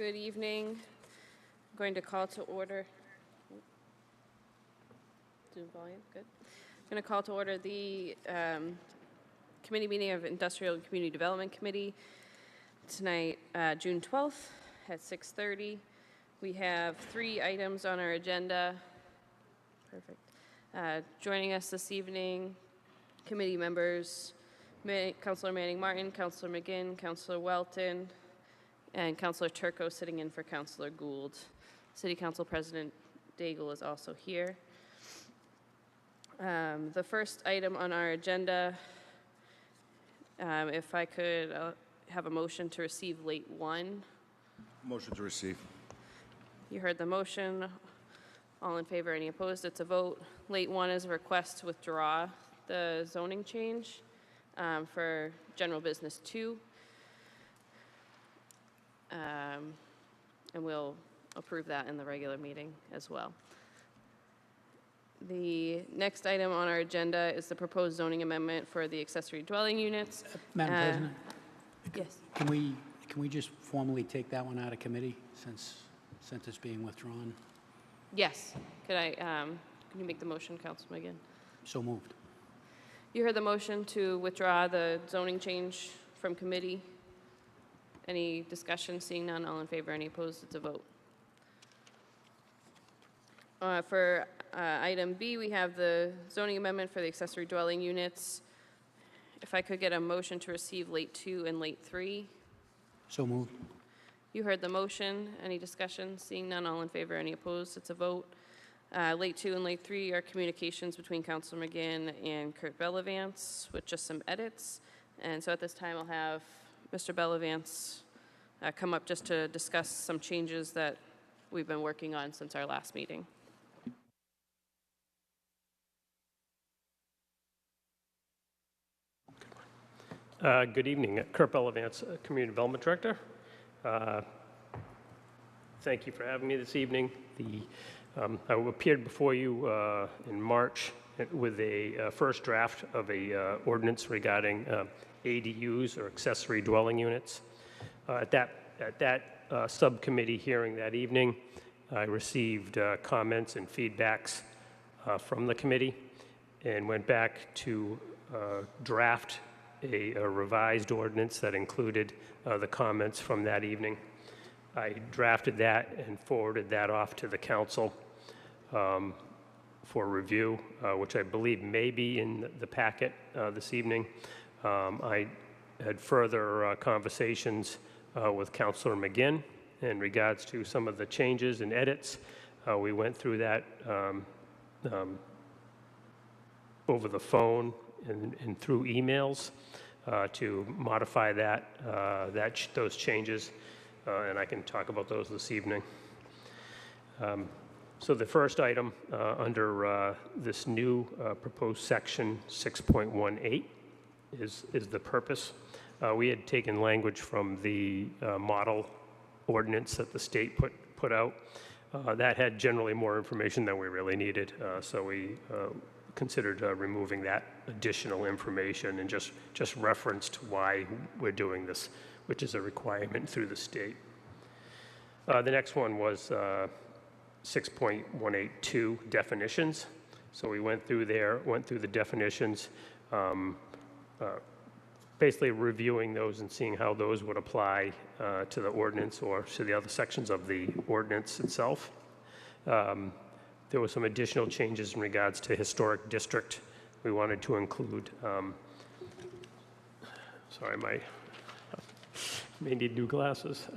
Good evening. I'm going to call to order. Zoom volume, good. I'm going to call to order the committee meeting of Industrial and Community Development Committee tonight, June 12th at 6:30. We have 3 items on our agenda. Perfect. Joining us this evening, committee members, Councilor Manning Martin, Councilor McGinn, Councilor Welton, and Councilor Turco sitting in for Councilor Gould. City Council President Daigle is also here. The first item on our agenda, if I could have a motion to receive late 1. Motion to receive. You heard the motion. All in favor, any opposed? It's a vote. Late 1 is a request to withdraw the zoning change for General Business 2. And we'll approve that in the regular meeting as well. The next item on our agenda is the proposed zoning amendment for the accessory dwelling units. Madam President? Yes. Can we just formally take that one out of committee since it's being withdrawn? Yes. Can you make the motion, Councilman McGinn? So moved. You heard the motion to withdraw the zoning change from committee. Any discussion? Seeing none, all in favor, any opposed? It's a vote. For item B, we have the zoning amendment for the accessory dwelling units. If I could get a motion to receive late 2 and late 3. So moved. You heard the motion. Any discussion? Seeing none, all in favor, any opposed? It's a vote. Late 2 and late 3 are communications between Councilor McGinn and Kurt Bellavance with just some edits. And so at this time, I'll have Mr. Bellavance come up just to discuss some changes that we've been working on since our last meeting. Good evening. Kurt Bellavance, Community Development Director. Thank you for having me this evening. I appeared before you in March with a first draft of a ordinance regarding ADUs or accessory dwelling units. At that subcommittee hearing that evening, I received comments and feedbacks from the committee and went back to draft a revised ordinance that included the comments from that evening. I drafted that and forwarded that off to the council for review, which I believe may be in the packet this evening. I had further conversations with Councilor McGinn in regards to some of the changes and edits. We went through that over the phone and through emails to modify those changes, and I can talk about those this evening. So the first item under this new proposed section 6.18 is the purpose. We had taken language from the model ordinance that the state put out. That had generally more information than we really needed, so we considered removing that additional information and just referenced why we're doing this, which is a requirement through the state. The next one was 6.182 definitions. So we went through the definitions, basically reviewing those and seeing how those would apply to the ordinance or to the other sections of the ordinance itself. There were some additional changes in regards to historic district. We wanted to include, may need new glasses.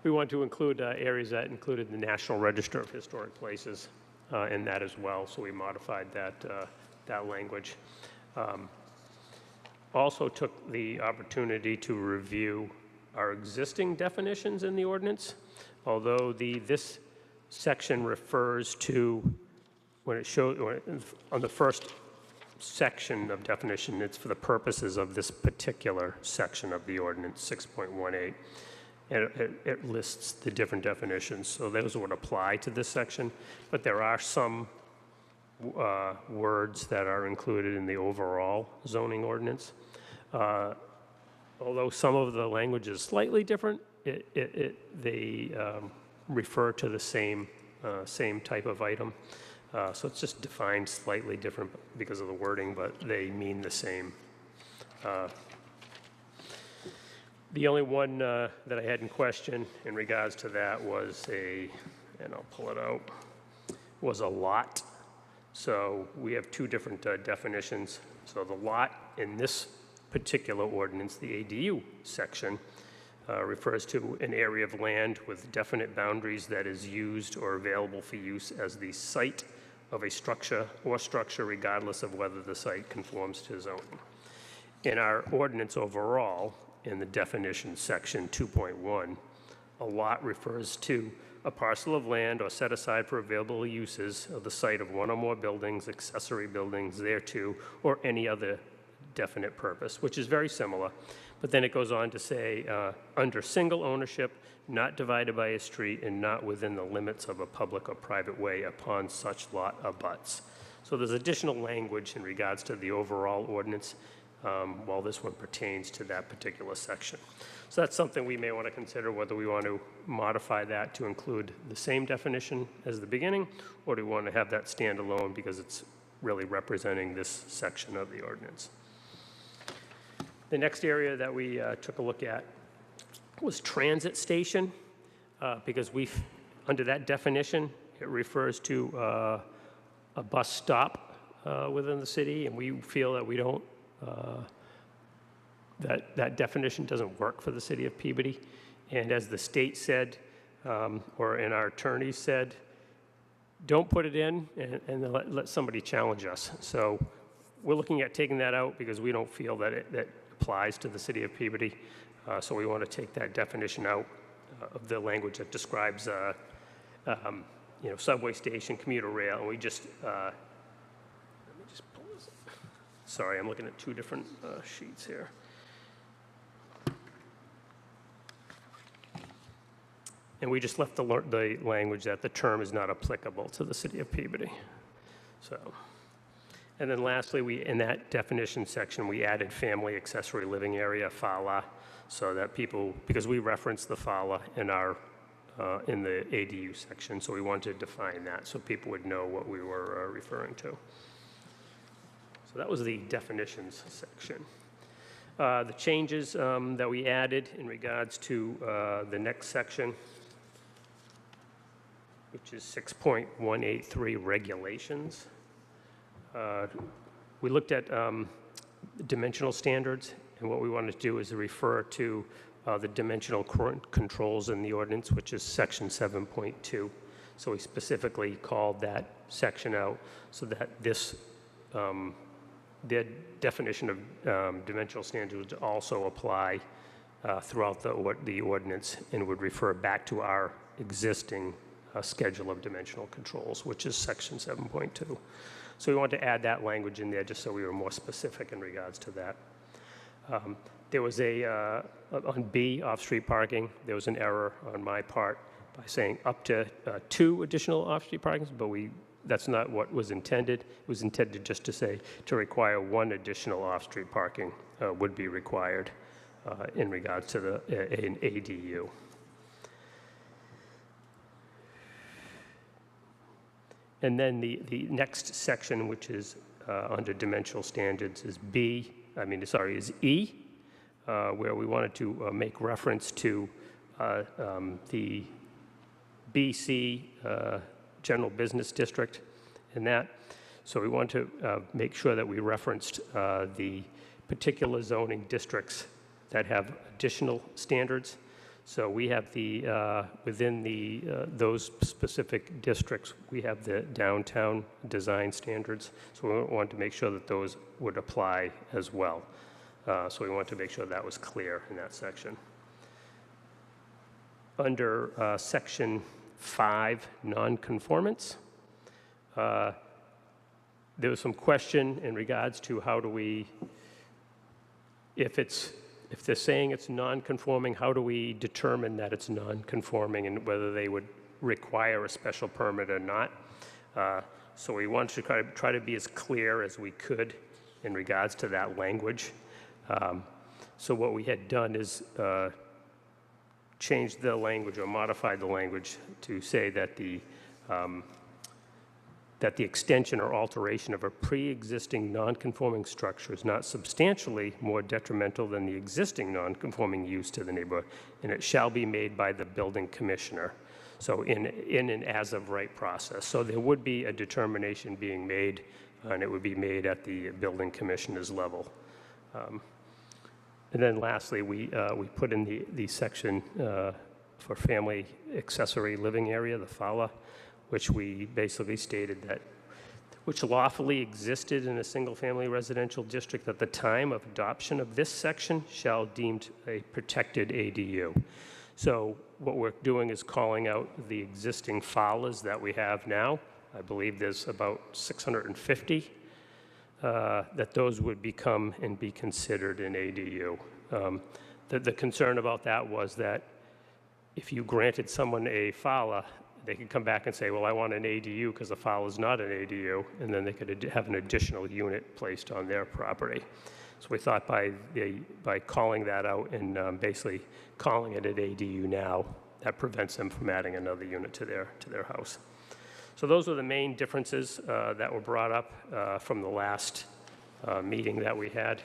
We want to include areas that included the National Register of Historic Places in that as well, so we modified that language. Also took the opportunity to review our existing definitions in the ordinance, although this section refers to, on the first section of definition, it's for the purposes of this particular section of the ordinance, 6.18. And it lists the different definitions, so those would apply to this section, but there are some words that are included in the overall zoning ordinance. Although some of the language is slightly different, they refer to the same type of item. So it's just defined slightly different because of the wording, but they mean the same. The only one that I had in question in regards to that was and I'll pull it out, was a lot. So we have two different definitions. So the lot in this particular ordinance, the ADU section, refers to an area of land with definite boundaries that is used or available for use as the site of a structure or structure regardless of whether the site conforms to zoning. In our ordinance overall, in the definition section 2.1, a lot refers to a parcel of land or set aside for available uses of the site of one or more buildings, accessory buildings thereto, or any other definite purpose, which is very similar. But then it goes on to say, under single ownership, not divided by a street, and not within the limits of a public or private way upon such lot abuts. So there's additional language in regards to the overall ordinance, while this one pertains to that particular section. So that's something we may want to consider, whether we want to modify that to include the same definition as the beginning, or do we want to have that stand alone because it's really representing this section of the ordinance. The next area that we took a look at was transit station, because under that definition, it refers to a bus stop within the city, and we feel that we don't, that definition doesn't work for the city of Peabody. And as the state said, and our attorneys said, don't put it in and let somebody challenge us. So we're looking at taking that out because we don't feel that that applies to the city of Peabody. So we want to take that definition out of the language that describes, subway station, commuter rail, and we just, let me just pull this up. Sorry, I'm looking at two different sheets here. And we just left the language that the term is not applicable to the city of Peabody. So, and then lastly, in that definition section, we added family accessory living area, FALA, so that people, because we referenced the FALA in in the ADU section, so we wanted to define that so people would know what we were referring to. So that was the definitions section. The changes that we added in regards to the next section, which is 6.183 regulations. We looked at dimensional standards, and what we wanted to do is refer to the dimensional controls in the ordinance, which is section 7.2. So we specifically called that section out so that this, their definition of dimensional standards would also apply throughout the ordinance and would refer back to our existing schedule of dimensional controls, which is section 7.2. So we wanted to add that language in there just so we were more specific in regards to that. There was on B, off-street parking, there was an error on my part by saying up to 2 additional off-street parkings, but that's not what was intended. It was intended just to say to require 1 additional off-street parking would be required in regards to an ADU. And then the next section, which is under dimensional standards, is is E, where we wanted to make reference to the BC General Business District and that. So we want to make sure that we referenced the particular zoning districts that have additional standards. So we have within those specific districts, we have the downtown design standards. So we want to make sure that those would apply as well. So we want to make sure that was clear in that section. Under section 5, nonconformance, there was some question in regards to how do we, if they're saying it's non-conforming, how do we determine that it's non-conforming and whether they would require a special permit or not? So we wanted to try to be as clear as we could in regards to that language. So what we had done is changed the language or modified the language to say that that the extension or alteration of a pre-existing non-conforming structure is not substantially more detrimental than the existing non-conforming use to the neighborhood, and it shall be made by the building commissioner. So in an as-of-right process. So there would be a determination being made, and it would be made at the building commissioner's level. And then lastly, we put in the section for family accessory living area, the FALA, which we basically stated that which lawfully existed in a single-family residential district at the time of adoption of this section shall deemed a protected ADU. So what we're doing is calling out the existing FALAs that we have now. I believe there's about 650 that those would become and be considered an ADU. The concern about that was that if you granted someone a FALA, they could come back and say, well, I want an ADU because the FALA is not an ADU, and then they could have an additional unit placed on their property. So we thought by calling that out and basically calling it an ADU now, that prevents them from adding another unit to their house. So those are the main differences that were brought up from the last meeting that we had.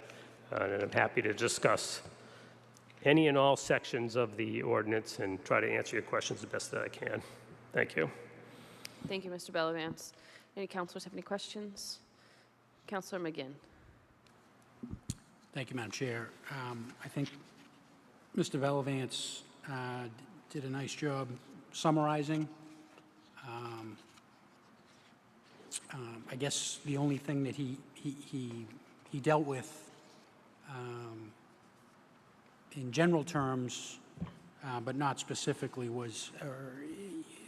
And I'm happy to discuss any and all sections of the ordinance and try to answer your questions the best that I can. Thank you. Thank you, Mr. Bellavance. Any councilors have any questions? Councilor McGinn. Thank you, Madam Chair. I think Mr. Bellavance did a nice job summarizing. I guess the only thing that he dealt with in general terms, but not specifically, was,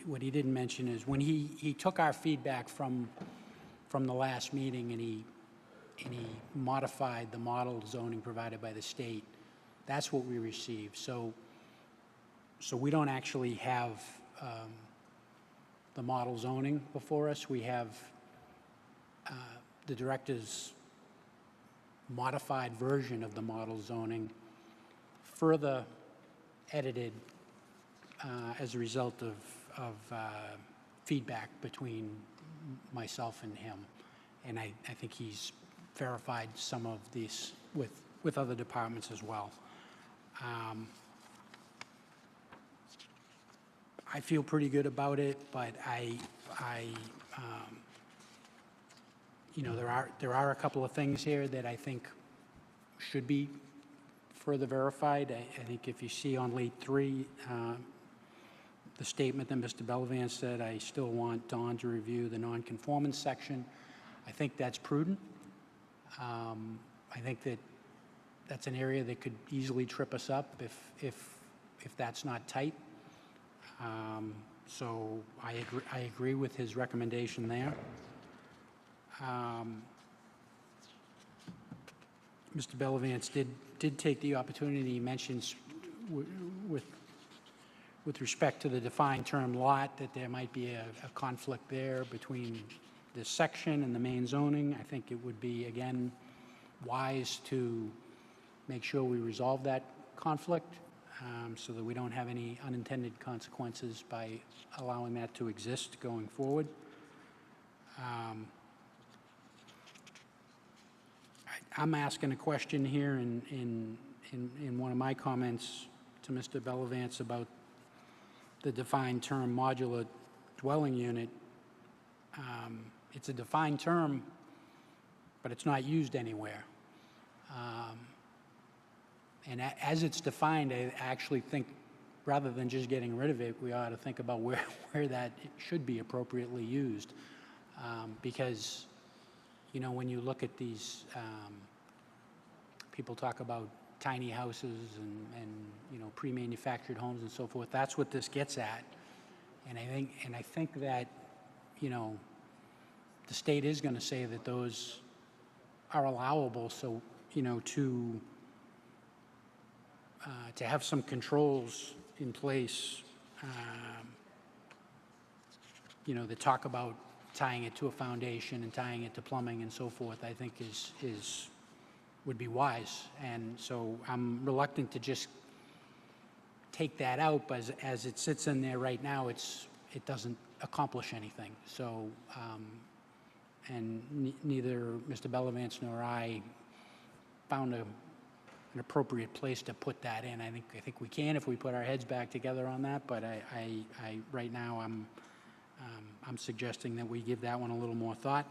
what he didn't mention is when he took our feedback from the last meeting and he modified the model zoning provided by the state, that's what we received. So we don't actually have the model zoning before us. We have the director's modified version of the model zoning, further edited as a result of feedback between myself and him. And I think he's verified some of these with other departments as well. I feel pretty good about it, but you know, there are a couple of things here that I think should be further verified. I think if you see on late 3, the statement that Mr. Bellavance said, I still want Don to review the non-conformance section. I think that's prudent. I think that's an area that could easily trip us up if that's not tight. So I agree with his recommendation there. Mr. Bellavance did take the opportunity. He mentions with respect to the defined term lot that there might be a conflict there between this section and the main zoning. I think it would be, again, wise to make sure we resolve that conflict so that we don't have any unintended consequences by allowing that to exist going forward. I'm asking a question here in one of my comments to Mr. Bellavance about the defined term modular dwelling unit. It's a defined term, but it's not used anywhere. And as it's defined, I actually think rather than just getting rid of it, we ought to think about where that should be appropriately used. Because, you know, when you look at these, people talk about tiny houses and you know, pre-manufactured homes and so forth. That's what this gets at. And I think that, you know, the state is going to say that those are allowable. So, you know, to have some controls in place, you know, that talk about tying it to a foundation and tying it to plumbing and so forth, I think would be wise. And so I'm reluctant to just take that out, but as it sits in there right now, it doesn't accomplish anything. So, and neither Mr. Bellavance nor I found an appropriate place to put that in. I think we can if we put our heads back together on that, but right now, I'm suggesting that we give that one a little more thought.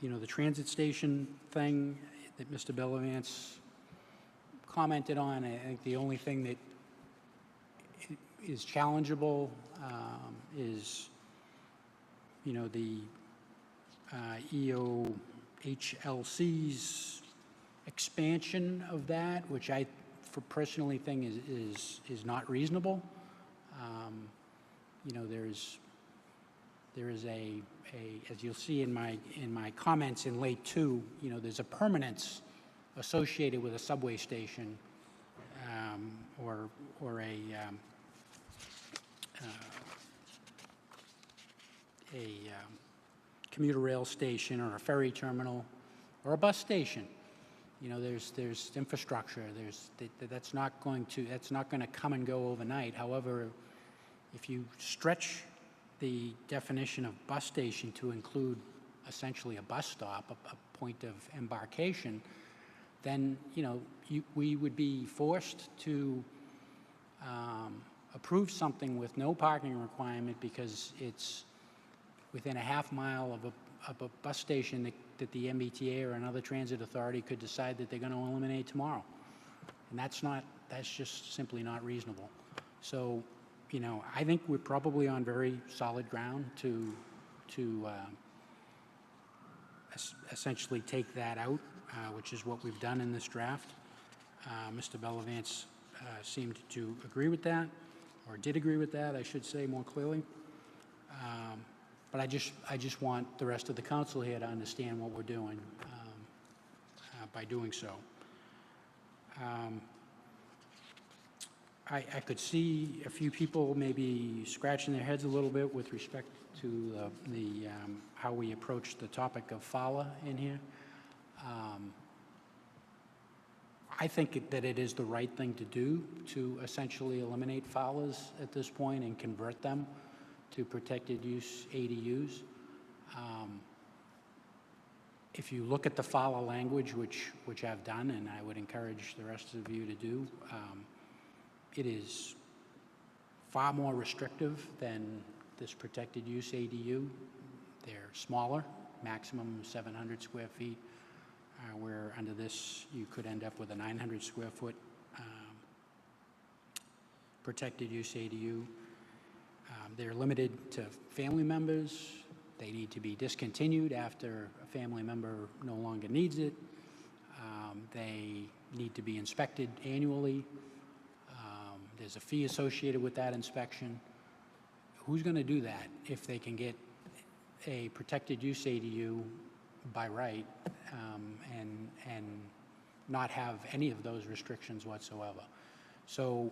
You know, the transit station thing that Mr. Bellavance commented on, I think the only thing that is challengeable is, you know, the EOHLC's expansion of that, which I personally think is not reasonable. You know, there is as you'll see in my comments in late 2, you know, there's a permanence associated with a subway station or a commuter rail station or a ferry terminal or a bus station. You know, there's infrastructure. That's not going to come and go overnight. However, if you stretch the definition of bus station to include essentially a bus stop, a point of embarkation, then, you know, we would be forced to approve something with no parking requirement because it's within a half mile of a bus station that the MBTA or another transit authority could decide that they're going to eliminate tomorrow. And that's just simply not reasonable. So, you know, I think we're probably on very solid ground to essentially take that out, which is what we've done in this draft. Mr. Bellavance seemed to agree with that, or did agree with that, I should say more clearly. But I just want the rest of the council here to understand what we're doing by doing so. I could see a few people maybe scratching their heads a little bit with respect to how we approach the topic of FALA in here. I think that it is the right thing to do to essentially eliminate FALAs at this point and convert them to protected use ADUs. If you look at the FALA language, which I've done, and I would encourage the rest of you to do, it is far more restrictive than this protected use ADU. They're smaller, maximum 700 square feet, where under this you could end up with a 900 square foot protected use ADU. They're limited to family members. They need to be discontinued after a family member no longer needs it. They need to be inspected annually. There's a fee associated with that inspection. Who's going to do that if they can get a protected use ADU by right and not have any of those restrictions whatsoever? So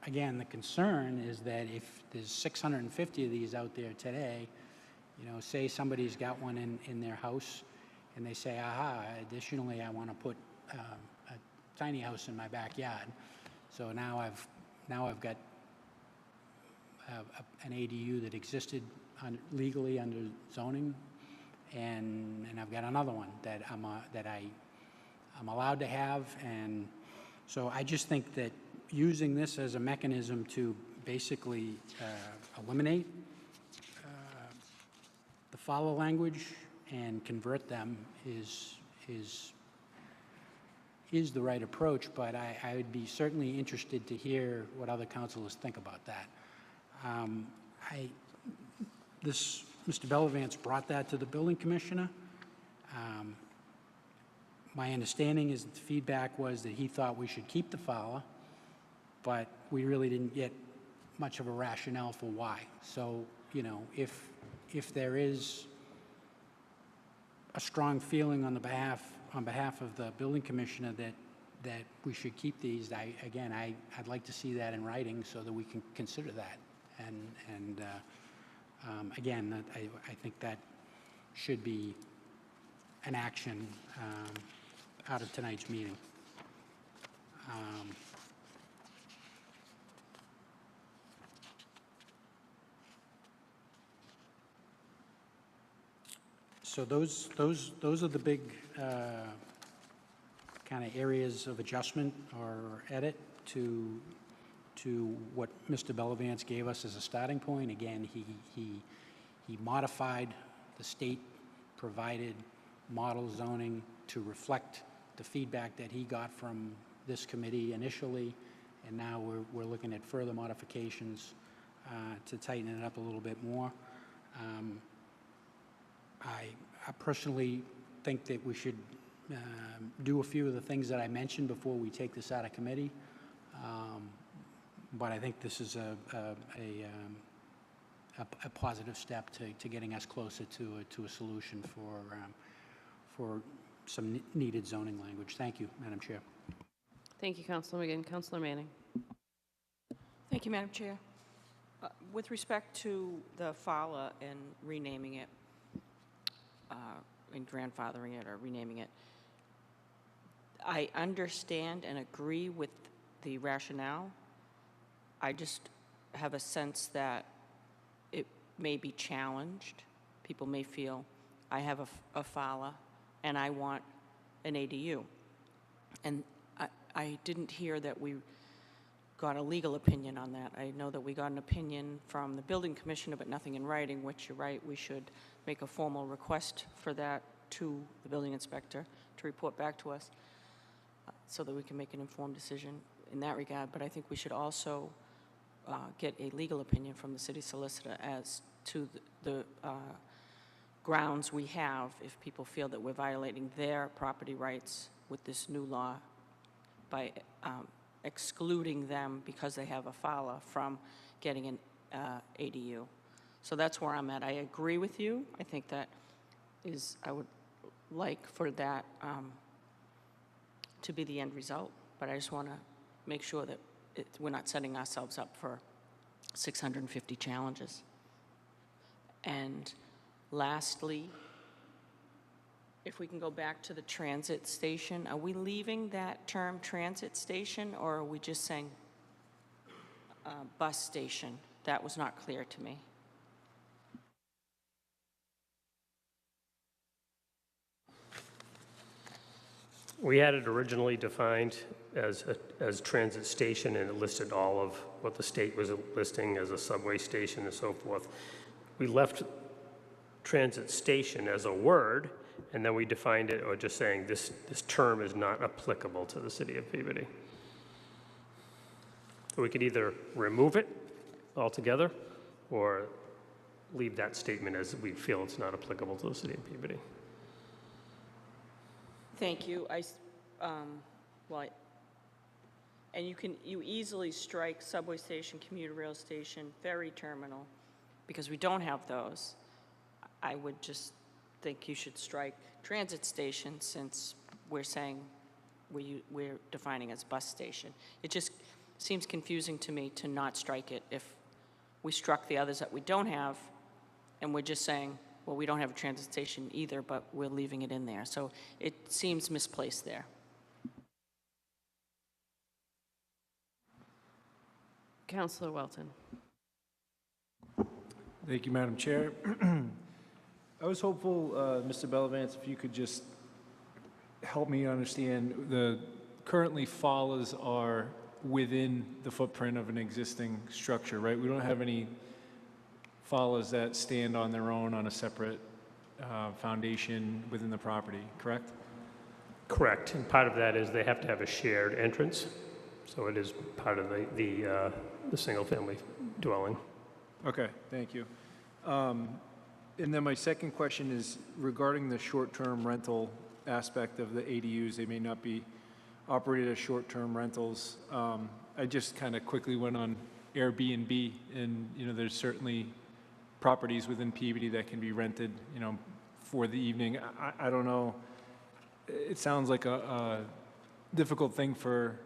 again, the concern is that if there's 650 of these out there today, you know, say somebody's got one in their house and they say, aha, additionally, I want to put a tiny house in my backyard. So now I've got an ADU that existed legally under zoning, and I've got another one that I'm allowed to have. And so I just think that using this as a mechanism to basically eliminate the FALA language and convert them is the right approach, but I would be certainly interested to hear what other councilors think about that. Mr. Bellavance brought that to the building commissioner. My understanding is that the feedback was that he thought we should keep the FALA, but we really didn't get much of a rationale for why. So, you know, if there is a strong feeling on behalf of the building commissioner that we should keep these, I'd like to see that in writing so that we can consider that. And again, I think that should be an action out of tonight's meeting. So those are the big kind of areas of adjustment or edit to what Mr. Bellavance gave us as a starting point. Again, he modified the state-provided model zoning to reflect the feedback that he got from this committee initially, and now we're looking at further modifications to tighten it up a little bit more. I personally think that we should do a few of the things that I mentioned before we take this out of committee. But I think this is a positive step to getting us closer to a solution for some needed zoning language. Thank you, Madam Chair. Thank you, Councilor McGinn. Councilor Manning. Thank you, Madam Chair. With respect to the FALA and renaming it, and grandfathering it or renaming it, I understand and agree with the rationale. I just have a sense that it may be challenged. People may feel, I have a FALA and I want an ADU. And I didn't hear that we got a legal opinion on that. I know that we got an opinion from the building commissioner, but nothing in writing, which you're right, we should make a formal request for that to the building inspector to report back to us so that we can make an informed decision in that regard. But I think we should also get a legal opinion from the city solicitor as to the grounds we have if people feel that we're violating their property rights with this new law by excluding them because they have a FALA from getting an ADU. So that's where I'm at. I agree with you. I think that I would like for that to be the end result, but I just want to make sure that we're not setting ourselves up for 650 challenges. And lastly, if we can go back to the transit station, are we leaving that term transit station, or are we just saying bus station? That was not clear to me. We had it originally defined as transit station, and it listed all of what the state was listing as a subway station and so forth. We left transit station as a word, and then we defined it, or just saying this term is not applicable to the city of Peabody. So we could either remove it altogether or leave that statement as we feel it's not applicable to the city of Peabody. Thank you. And you easily strike subway station, commuter rail station, ferry terminal, because we don't have those. I would just think you should strike transit station since we're saying we're defining as bus station. It just seems confusing to me to not strike it if we struck the others that we don't have, and we're just saying, well, we don't have a transit station either, but we're leaving it in there. So it seems misplaced there. Councilor Welton. Thank you, Madam Chair. I was hopeful, Mr. Bellavance, if you could just help me understand, currently FALAs are within the footprint of an existing structure, right? We don't have any FALAs that stand on their own on a separate foundation within the property, correct? Correct, and part of that is they have to have a shared entrance, so it is part of the single-family dwelling. Okay, thank you. And then my second question is regarding the short-term rental aspect of the ADUs. They may not be operated as short-term rentals. I just kind of quickly went on Airbnb, and there's certainly properties within Peabody that can be rented, for the evening. I don't know. It sounds like a difficult thing for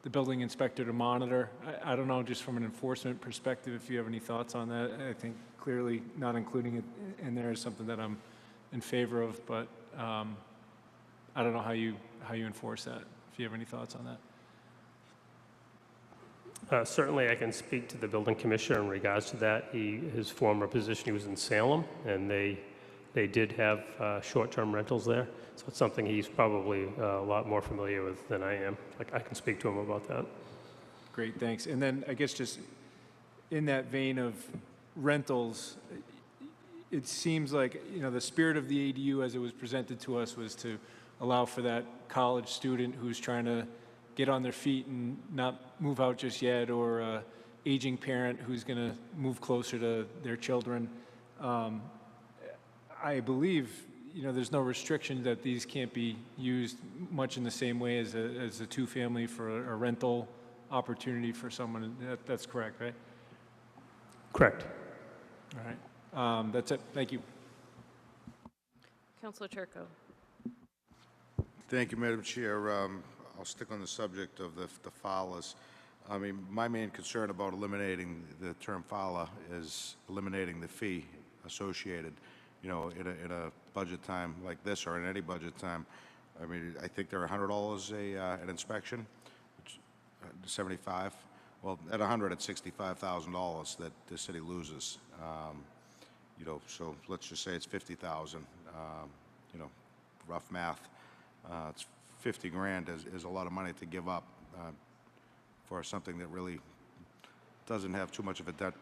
the building inspector to monitor. I don't know, just from an enforcement perspective, if you have any thoughts on that. I think clearly not including it in there is something that I'm in favor of, but I don't know how you enforce that, if you have any thoughts on that. Certainly, I can speak to the building commissioner in regards to that. His former position, he was in Salem, and they did have short-term rentals there. So it's something he's probably a lot more familiar with than I am. I can speak to him about that. Great, thanks. And then I guess just in that vein of rentals, it seems like, you know, the spirit of the ADU as it was presented to us was to allow for that college student who's trying to get on their feet and not move out just yet, or a aging parent who's going to move closer to their children. I believe, you know, there's no restriction that these can't be used much in the same way as a two-family for a rental opportunity for someone. That's correct, right? Correct. All right. That's it. Thank you. Councilor Turco. Thank you, Madam Chair. I'll stick on the subject of the FALAs. I mean, my main concern about eliminating the term FALA is eliminating the fee associated. You know, in a budget time like this, or in any budget time, I mean, I think they're $100 an inspection, which, 75. Well, at 100, it's $65,000 that the city loses. You know, so let's just say it's 50,000. You know, rough math. It's 50 grand is a lot of money to give up for something that really doesn't have too much of a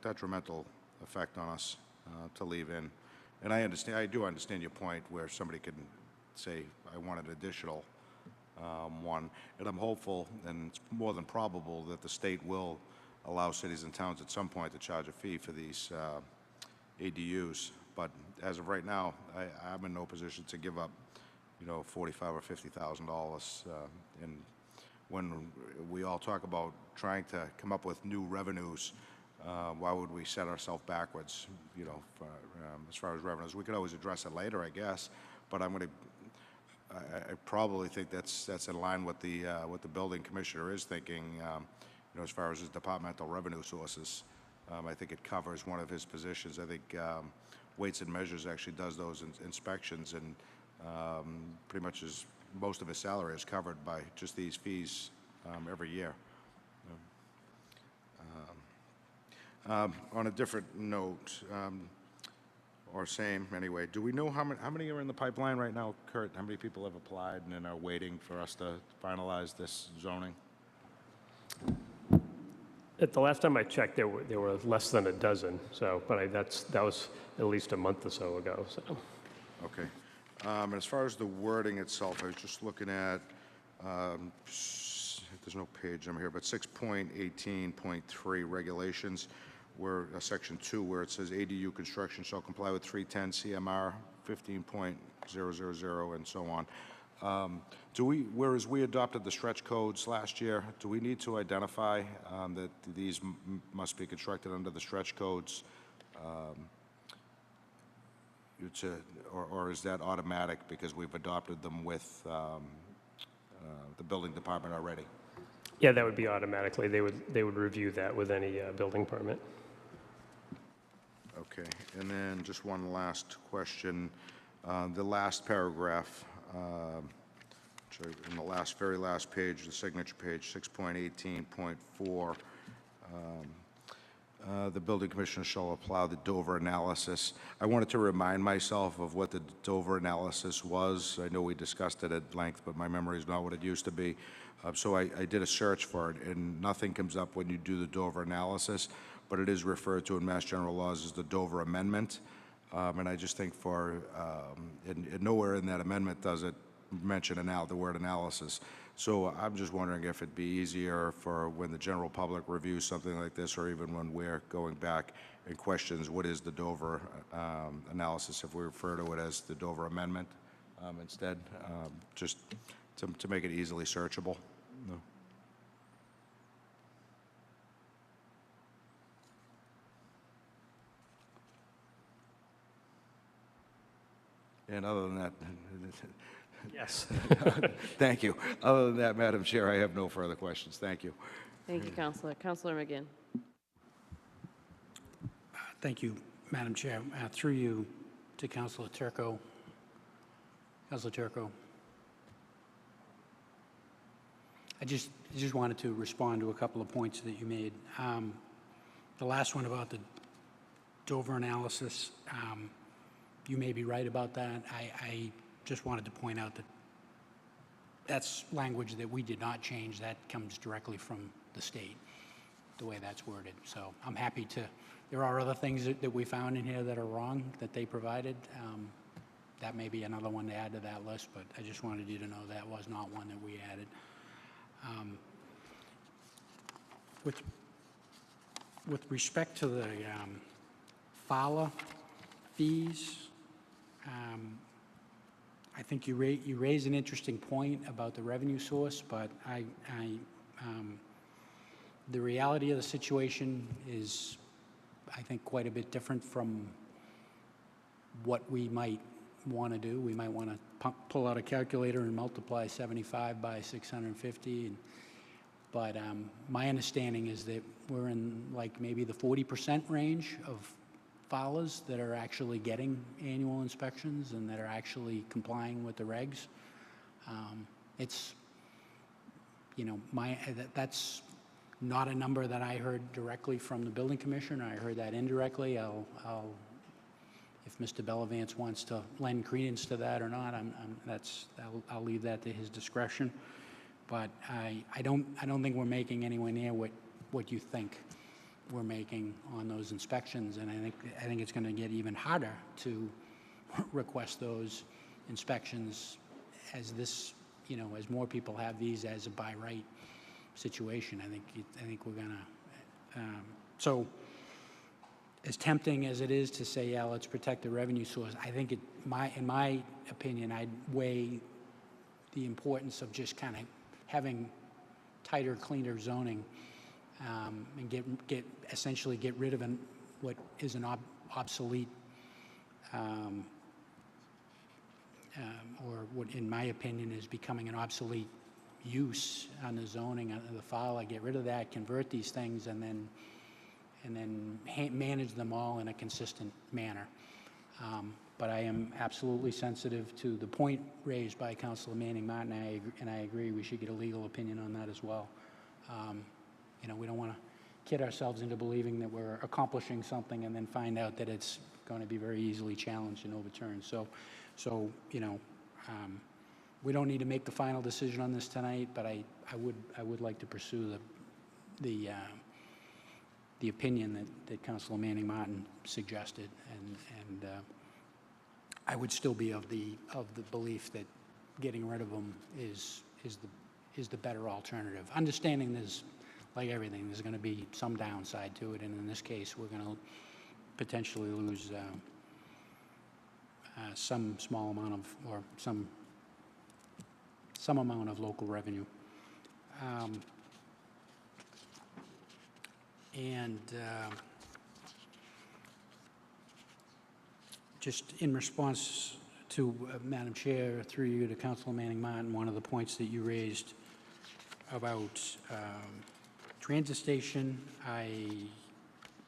detrimental effect on us to leave in. And I do understand your point where somebody can say, I want an additional one. And I'm hopeful, and it's more than probable, that the state will allow cities and towns at some point to charge a fee for these ADUs. But as of right now, I'm in no position to give up, you know, $45,000 or $50,000. And when we all talk about trying to come up with new revenues, why would we set ourselves backwards, you know, for, as far as revenues? We could always address it later, I guess, but I probably think that's in line with what the building commissioner is thinking, you know, as far as his departmental revenue sources. I think it covers one of his positions. I think Weights and Measures actually does those inspections, and pretty much most of his salary is covered by just these fees every year. On a different note, or same anyway, do we know how many are in the pipeline right now, Kurt? How many people have applied and then are waiting for us to finalize this zoning? At the last time I checked, there were less than a dozen. So, but that was at least a month or so ago. So. Okay. And as far as the wording itself, I was just looking at, there's no page number here, but 6.18.3 regulations, where section 2, where it says ADU construction shall comply with 310 CMR 15.000 and so on. Whereas we adopted the stretch codes last year, do we need to identify that these must be constructed under the stretch codes? Or is that automatic because we've adopted them with the building department already? Yeah, that would be automatically. They would review that with any building permit. Okay, and then just one last question. The last paragraph, in the very last page, the signature page, 6.18.4, the building commissioner shall apply the Dover analysis. I wanted to remind myself of what the Dover analysis was. I know we discussed it at length, but my memory is not what it used to be. So I did a search for it, and nothing comes up when you do the Dover analysis, but it is referred to in Mass General Laws as the Dover Amendment. And I just think and nowhere in that amendment does it mention the word analysis. So I'm just wondering if it'd be easier for when the general public reviews something like this, or even when we're going back and questions what is the Dover analysis, if we refer to it as the Dover Amendment instead, just to make it easily searchable. No. And other than that, Yes. thank you. Other than that, Madam Chair, I have no further questions. Thank you. Thank you, Councilor. Councilor McGinn. Thank you, Madam Chair. Through you to Councilor Turco. Councilor Turco. I just wanted to respond to a couple of points that you made. The last one about the Dover analysis, you may be right about that. I just wanted to point out that that's language that we did not change. That comes directly from the state, the way that's worded. So I'm happy to, there are other things that we found in here that are wrong that they provided. That may be another one to add to that list, but I just wanted you to know that was not one that we added. With respect to the FALA fees, I think you raise an interesting point about the revenue source, but the reality of the situation is, I think, quite a bit different from what we might want to do. We might want to pull out a calculator and multiply 75 by 650. But my understanding is that we're in like maybe the 40% range of FALAs that are actually getting annual inspections and that are actually complying with the regs. It's, you know, that's not a number that I heard directly from the building commissioner. I heard that indirectly. If Mr. Bellavance wants to lend credence to that or not, I'll leave that to his discretion. But I don't think we're making anywhere near what you think we're making on those inspections, and I think it's going to get even harder to request those inspections as this, you know, as more people have these as a by right situation. I think we're going to. So, as tempting as it is to say, yeah, let's protect the revenue source, I think in my opinion, I'd weigh the importance of just kind of having tighter, cleaner zoning, and essentially get rid of what is an obsolete, or what in my opinion is becoming an obsolete use on the zoning, on the file. I get rid of that, convert these things, and then manage them all in a consistent manner. But I am absolutely sensitive to the point raised by Councilor Manning Martin, and I agree we should get a legal opinion on that as well. You know, we don't want to kid ourselves into believing that we're accomplishing something and then find out that it's going to be very easily challenged and overturned. So you know, we don't need to make the final decision on this tonight, but I would like to pursue the opinion that Councilor Manning Martin suggested, and I would still be of the belief that getting rid of them is the better alternative. Understanding there's, like everything, there's going to be some downside to it, and in this case, we're going to potentially lose some small amount of, or some amount of local revenue. Just in response to Madam Chair, through you to Councilor Manning Martin, one of the points that you raised about transit station, I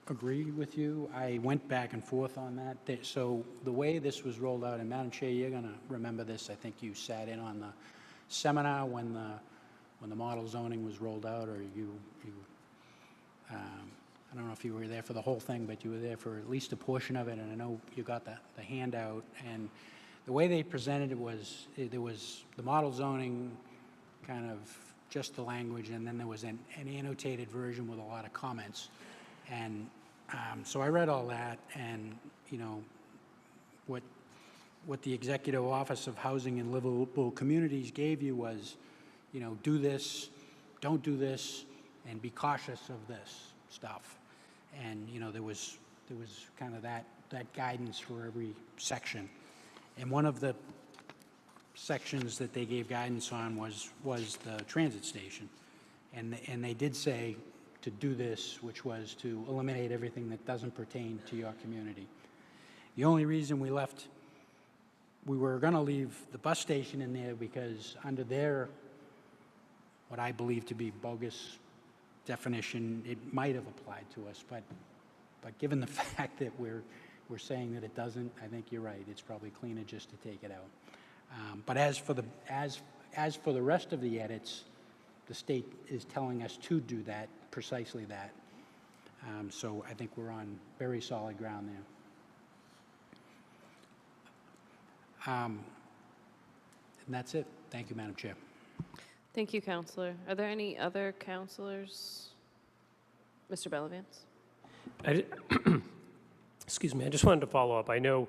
agree with you. I went back and forth on that. So the way this was rolled out, and Madam Chair, you're going to remember this. I think you sat in on the seminar when the model zoning was rolled out, or you I don't know if you were there for the whole thing, but you were there for at least a portion of it, and I know you got the handout. And the way they presented it was, there was the model zoning, kind of just the language, and then there was an annotated version with a lot of comments. And so I read all that, and you know, what the Executive Office of Housing and Livable Communities gave you was, you know, do this, don't do this, and be cautious of this stuff. And you know, there was kind of that guidance for every section. And one of the sections that they gave guidance on was the transit station. And they did say to do this, which was to eliminate everything that doesn't pertain to your community. The only reason we were going to leave the bus station in there because under their, what I believe to be bogus definition, it might have applied to us, but given the fact that we're saying that it doesn't, I think you're right. It's probably cleaner just to take it out. But as for the rest of the edits, the state is telling us to do that, precisely that. So I think we're on very solid ground there. And that's it. Thank you, Madam Chair. Thank you, Counselor. Are there any other counselors? Mr. Bellavance? Excuse me, I just wanted to follow up. I know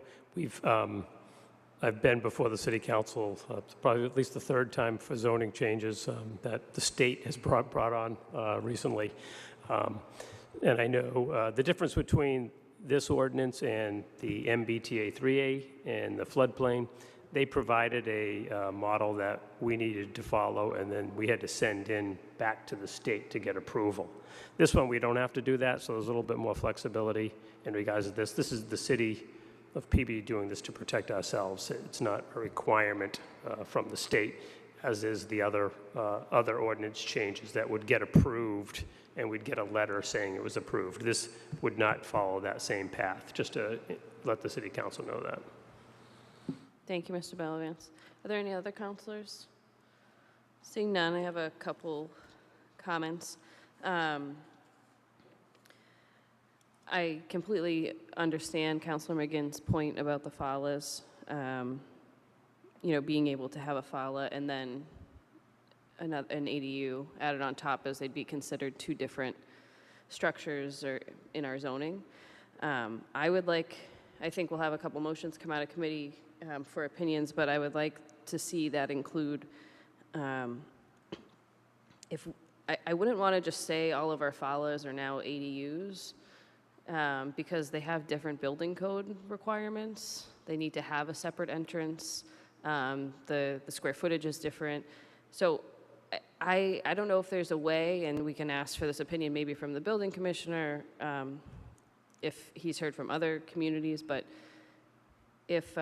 I've been before the city council probably at least the third time for zoning changes that the state has brought on recently. And I know the difference between this ordinance and the MBTA 3A and the floodplain, they provided a model that we needed to follow, and then we had to send in back to the state to get approval. This one, we don't have to do that, so there's a little bit more flexibility in regards to this. This is the city of Peabody doing this to protect ourselves. It's not a requirement from the state, as is the other ordinance changes that would get approved, and we'd get a letter saying it was approved. This would not follow that same path, just to let the city council know that. Thank you, Mr. Bellavance. Are there any other counselors? Seeing none, I have a couple comments. I completely understand Councilor McGinn's point about the FALAs, being able to have a FALA and then an ADU added on top, as they'd be considered two different structures or in our zoning. I think we'll have a couple motions come out of committee for opinions, but I would like to see that include, I wouldn't want to just say all of our FALAs are now ADUs, because they have different building code requirements. They need to have a separate entrance. The square footage is different. So I don't know if there's a way, and we can ask for this opinion maybe from the building commissioner, if he's heard from other communities, but if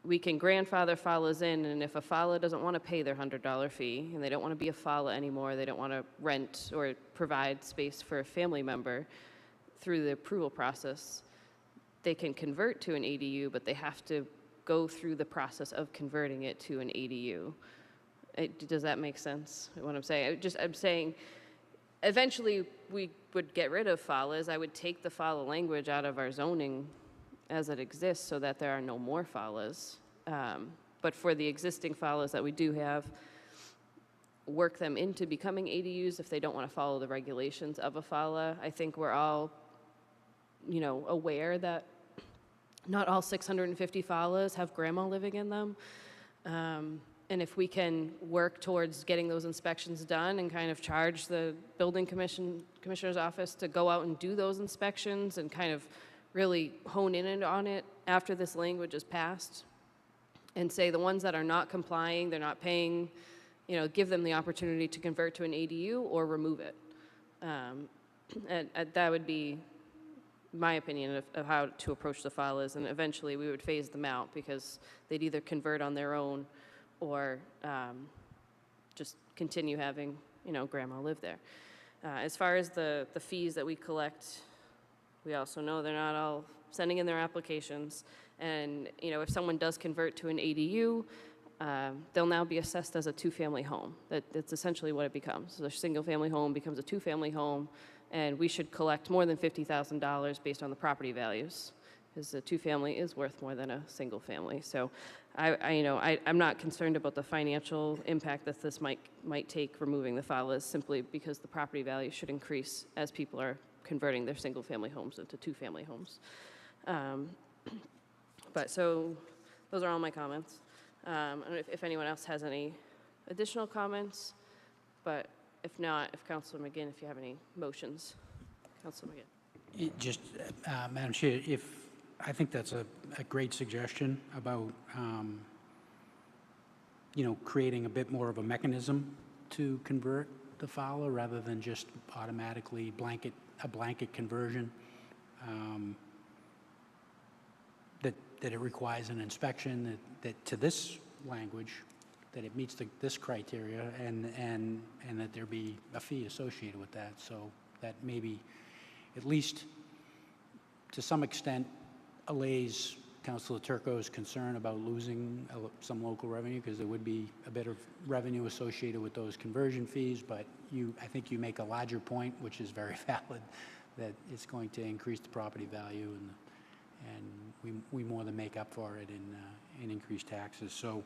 we can grandfather FALAs in, and if a FALA doesn't want to pay their $100 fee, and they don't want to be a FALA anymore, they don't want to rent or provide space for a family member through the approval process, they can convert to an ADU, but they have to go through the process of converting it to an ADU. Does that make sense, what I'm saying? I'm saying, eventually, we would get rid of FALAs. I would take the FALA language out of our zoning as it exists so that there are no more FALAs. But for the existing FALAs that we do have, work them into becoming ADUs if they don't want to follow the regulations of a FALA. I think we're all, aware that not all 650 FALAs have grandma living in them. And if we can work towards getting those inspections done and kind of charge the building commissioner's office to go out and do those inspections and kind of really hone in on it after this language is passed, and say the ones that are not complying, they're not paying, give them the opportunity to convert to an ADU or remove it. And that would be my opinion of how to approach the FALAs, and eventually we would phase them out because they'd either convert on their own or just continue having, grandma live there. As far as the fees that we collect, we also know they're not all sending in their applications. And, if someone does convert to an ADU, they'll now be assessed as a two-family home. That's essentially what it becomes. So the single-family home becomes a two-family home, and we should collect more than $50,000 based on the property values, because a two-family is worth more than a single family. So I'm not concerned about the financial impact that this might take removing the FALAs, simply because the property value should increase as people are converting their single-family homes into two-family homes. But so those are all my comments. I don't know if anyone else has any additional comments, but if not, if Councilor McGinn, if you have any motions. Councilor McGinn. Madam Chair, I think that's a great suggestion about, creating a bit more of a mechanism to convert the FALA rather than just automatically a blanket conversion. That it requires an inspection, that to this language, that it meets this criteria, and that there be a fee associated with that, so that maybe, at least to some extent, allays Councilor Turco's concern about losing some local revenue, because there would be a bit of revenue associated with those conversion fees, but I think you make a larger point, which is very valid, that it's going to increase the property value, and we more than make up for it in increased taxes. So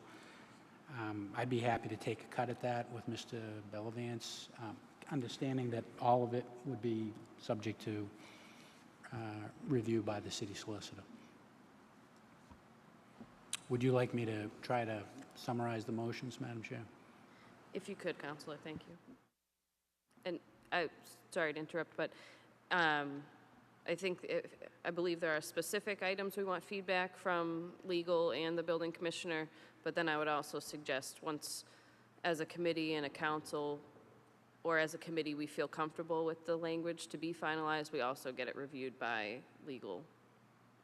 I'd be happy to take a cut at that with Mr. Bellavance, understanding that all of it would be subject to review by the city solicitor. Would you like me to try to summarize the motions, Madam Chair? If you could, Counselor, thank you. And sorry to interrupt, but I believe there are specific items we want feedback from legal and the building commissioner, but then I would also suggest once, as a committee and a council, or as a committee, we feel comfortable with the language to be finalized, we also get it reviewed by legal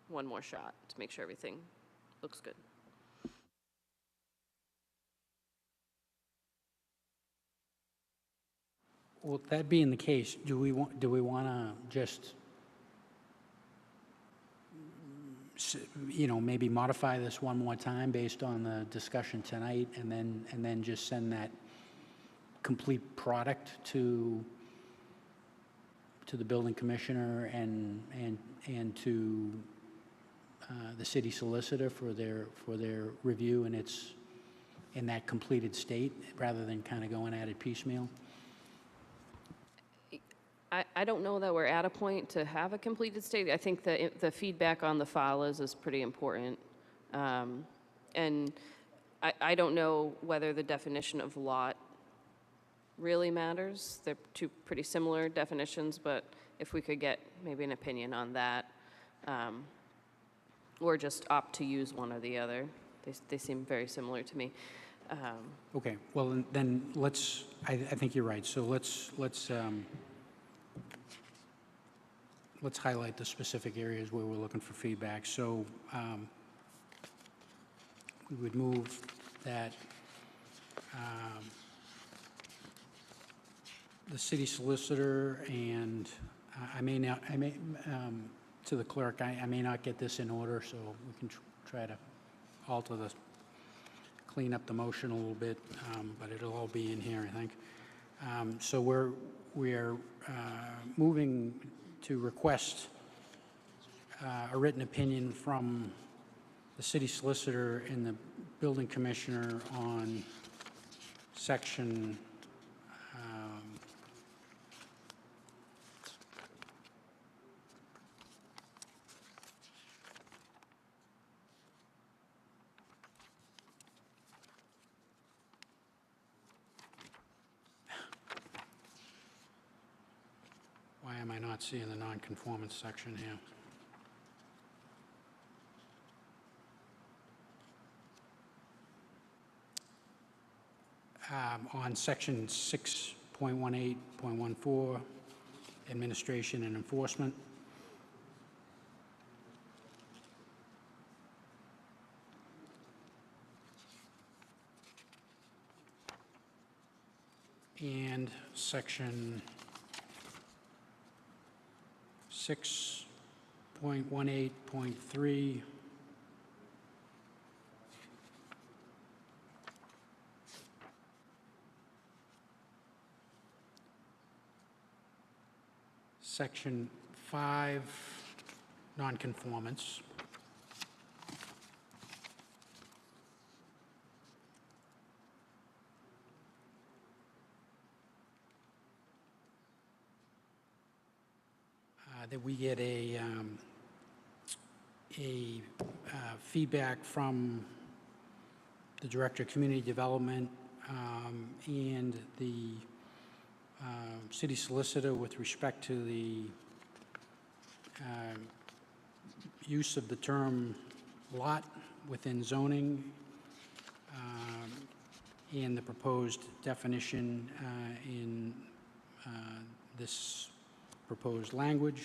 one more shot to make sure everything looks good. Well, that being the case, do we want to just, maybe modify this one more time based on the discussion tonight, and then just send that complete product to the building commissioner and to the city solicitor for their review and it's in that completed state, rather than kind of going at it piecemeal? I don't know that we're at a point to have a completed state. I think the feedback on the file is pretty important. And I don't know whether the definition of lot really matters. They're two pretty similar definitions, but if we could get maybe an opinion on that, or just opt to use one or the other. They seem very similar to me. Okay, well, then I think you're right. So let's highlight the specific areas where we're looking for feedback. So we would move that the city solicitor and to the clerk, I may not get this in order, so we can try to clean up the motion a little bit, but it'll all be in here, I think. So we're moving to request a written opinion from the city solicitor and the building commissioner on section why am I not seeing the nonconformance section here? On section 6.18.14, administration and enforcement. And section 6.18.3, section 5, nonconformance. That we get a feedback from the Director of Community Development and the city solicitor with respect to the use of the term lot within zoning and the proposed definition in this proposed language.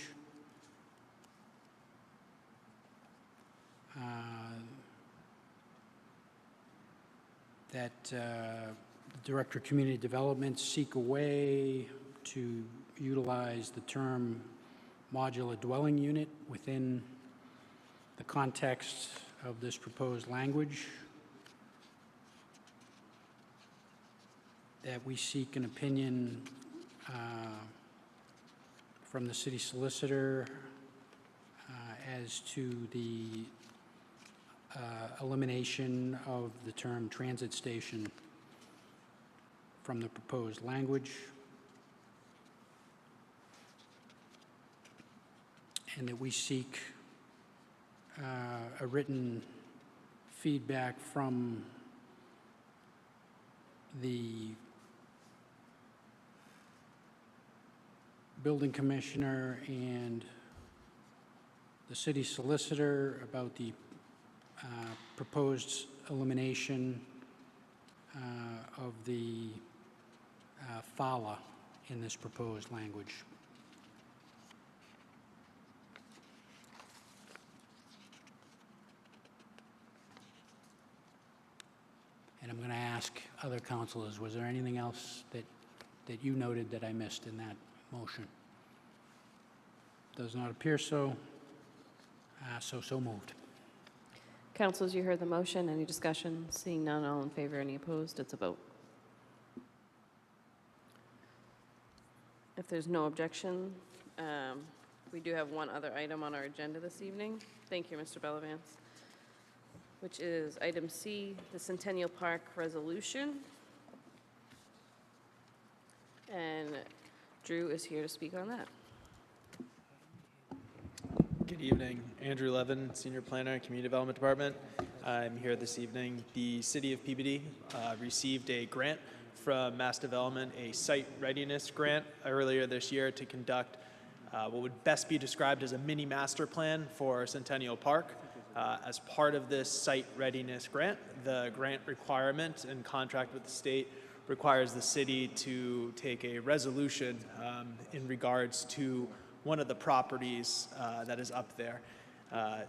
That Director of Community Development seek a way to utilize the term modular dwelling unit within the context of this proposed language, that we seek an opinion from the city solicitor as to the elimination of the term transit station from the proposed language, and that we seek a written feedback from the building commissioner and the city solicitor about the proposed elimination of the FALA in this proposed language. And I'm going to ask other councilors, was there anything else that you noted that I missed in that motion? Does not appear so. So moved. Councilors, you heard the motion. Any discussion? Seeing none, all in favor, any opposed? It's a vote. If there's no objection, we do have one other item on our agenda this evening. Thank you, Mr. Bellavance, which is item C, the Centennial Park Resolution. And Drew is here to speak on that. Good evening. Andrew Levin, Senior Planner, Community Development Department. I'm here this evening. The City of Peabody received a grant from Mass Development, a site readiness grant earlier this year to conduct what would best be described as a mini master plan for Centennial Park. As part of this site readiness grant, the grant requirement and contract with the state requires the city to take a resolution in regards to one of the properties that is up there.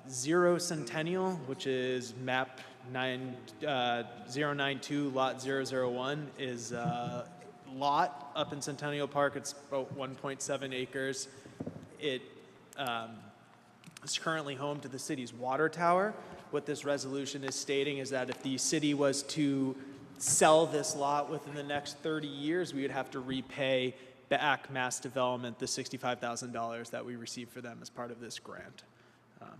Zero Centennial, which is map 092 lot 001, is a lot up in Centennial Park. It's about 1.7 acres. It is currently home to the city's water tower. What this resolution is stating is that if the city was to sell this lot within the next 30 years, we would have to repay back Mass Development the $65,000 that we received for them as part of this grant.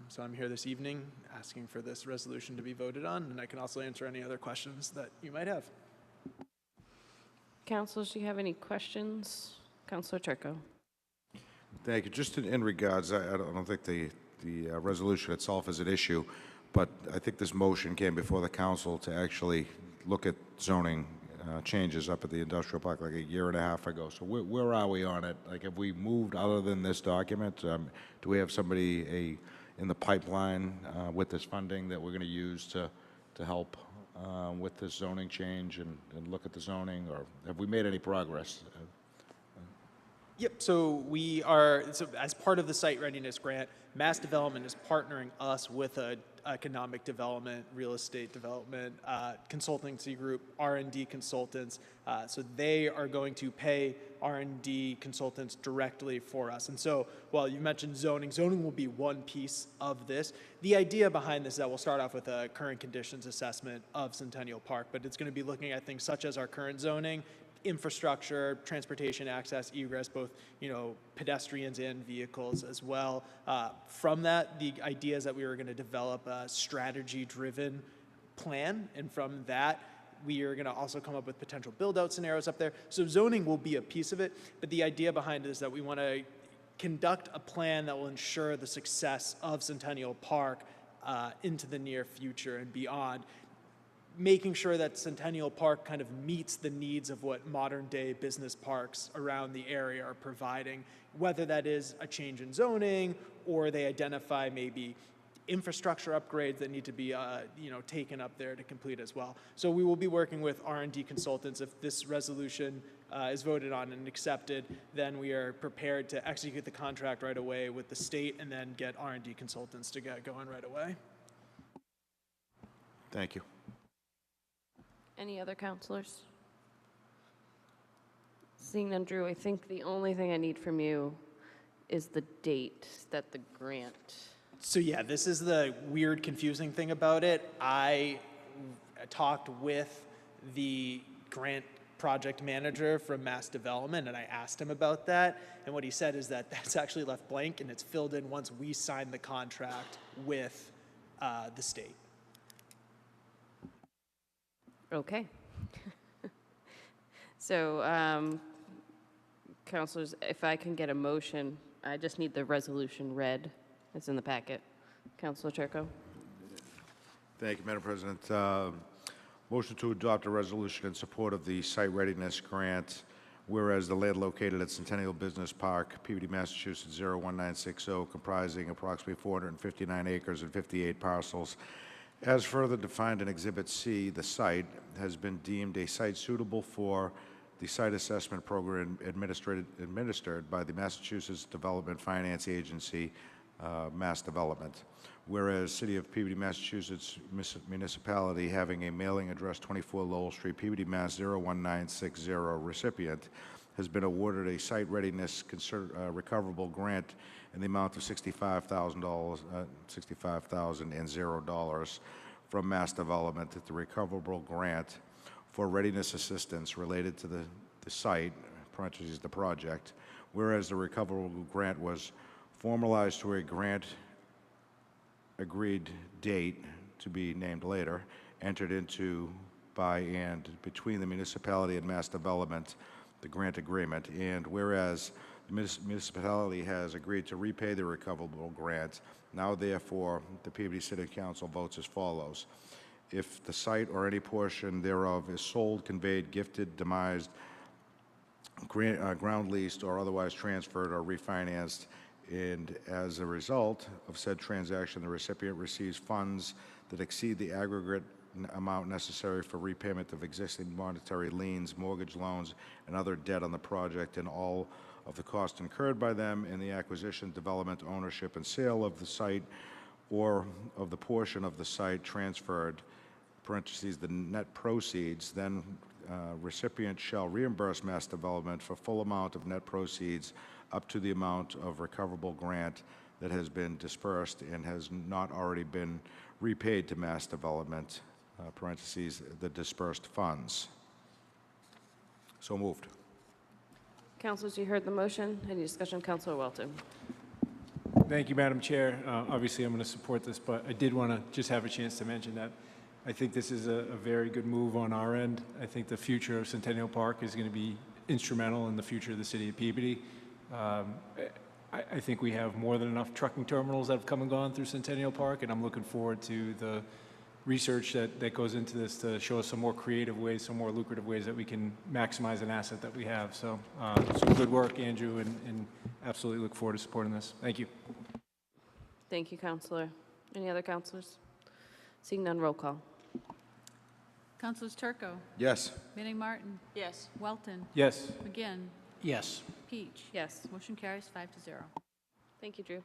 So I'm here this evening asking for this resolution to be voted on, and I can also answer any other questions that you might have. Councilors, do you have any questions? Councilor Turco. Thank you. Just in regards, I don't think the resolution itself is an issue, but I think this motion came before the council to actually look at zoning changes up at the industrial park like a year and a half ago. So where are we on it? Like, have we moved other than this document? Do we have somebody in the pipeline with this funding that we're going to use to help with this zoning change and look at the zoning, or have we made any progress? Yep, so we are, as part of the site readiness grant, Mass Development is partnering us with a economic development, real estate development, consultancy group, R&D consultants. So they are going to pay R&D consultants directly for us. And so while you mentioned zoning will be one piece of this. The idea behind this is that we'll start off with a current conditions assessment of Centennial Park, but it's going to be looking at things such as our current zoning, infrastructure, transportation access, egress, both, pedestrians and vehicles as well. From that, the idea is that we were going to develop a strategy-driven plan, and from that, we are going to also come up with potential build-out scenarios up there. So zoning will be a piece of it, but the idea behind it is that we want to conduct a plan that will ensure the success of Centennial Park into the near future and beyond, making sure that Centennial Park kind of meets the needs of what modern day business parks around the area are providing, whether that is a change in zoning or they identify maybe infrastructure upgrades that need to be taken up there to complete as well. So we will be working with R&D consultants. If this resolution is voted on and accepted, then we are prepared to execute the contract right away with the state and then get R&D consultants to get going right away. Thank you. Any other councilors? Seeing none, Drew, I think the only thing I need from you is the date that the grant So yeah, this is the weird, confusing thing about it. I talked with the grant project manager from Mass Development, and I asked him about that. And what he said is that that's actually left blank, and it's filled in once we sign the contract with the state. Okay. So, councilors, if I can get a motion, I just need the resolution read. It's in the packet. Councilor Turco? Thank you, Madam President. Motion to adopt a resolution in support of the site readiness grant, whereas the land located at Centennial Business Park, Peabody, Massachusetts, 01960, comprising approximately 459 acres and 58 parcels, as further defined in Exhibit C, the site has been deemed a site suitable for the site assessment program administered by the Massachusetts Development Finance Agency, Mass Development. Whereas City of Peabody, Massachusetts municipality having a mailing address 24 Lowell Street, Peabody, Mass. 01960 recipient has been awarded a site readiness recoverable grant in the amount of $65,000, $65,000 from Mass Development. That the recoverable grant for readiness assistance related to the site, parentheses, the project, whereas the recoverable grant was formalized to a grant agreed date to be named later, entered into by and between the municipality and Mass Development, the grant agreement, and whereas the municipality has agreed to repay the recoverable grant, now therefore the Peabody City Council votes as follows. If the site or any portion thereof is sold, conveyed, gifted, demised, ground leased, or otherwise transferred or refinanced, and as a result of said transaction, the recipient receives funds that exceed the aggregate amount necessary for repayment of existing monetary liens, mortgage loans, and other debt on the project, and all of the costs incurred by them in the acquisition, development, ownership, and sale of the site or of the portion of the site transferred, parentheses, the net proceeds, then recipient shall reimburse Mass Development for full amount of net proceeds up to the amount of recoverable grant that has been dispersed and has not already been repaid to Mass Development, parentheses, the dispersed funds. So moved. Councilors, you heard the motion. Any discussion? Councilor Welton? Thank you, Madam Chair. Obviously, I'm going to support this, but I did want to just have a chance to mention that I think this is a very good move on our end. I think the future of Centennial Park is going to be instrumental in the future of the city of Peabody. I think we have more than enough trucking terminals that have come and gone through Centennial Park, and I'm looking forward to the research that goes into this to show us some more creative ways, some more lucrative ways that we can maximize an asset that we have. So some good work, Andrew, and absolutely look forward to supporting this. Thank you. Thank you, Councilor. Any other councilors? Seeing none, roll call. Councilors Turco, Yes. Manning Martin, Yes. Welton, Yes. McGinn, Yes. Peach. Yes. Motion carries 5-0. Thank you, Drew.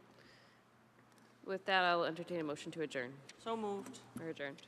With that, I'll entertain a motion to adjourn. So moved. We're adjourned.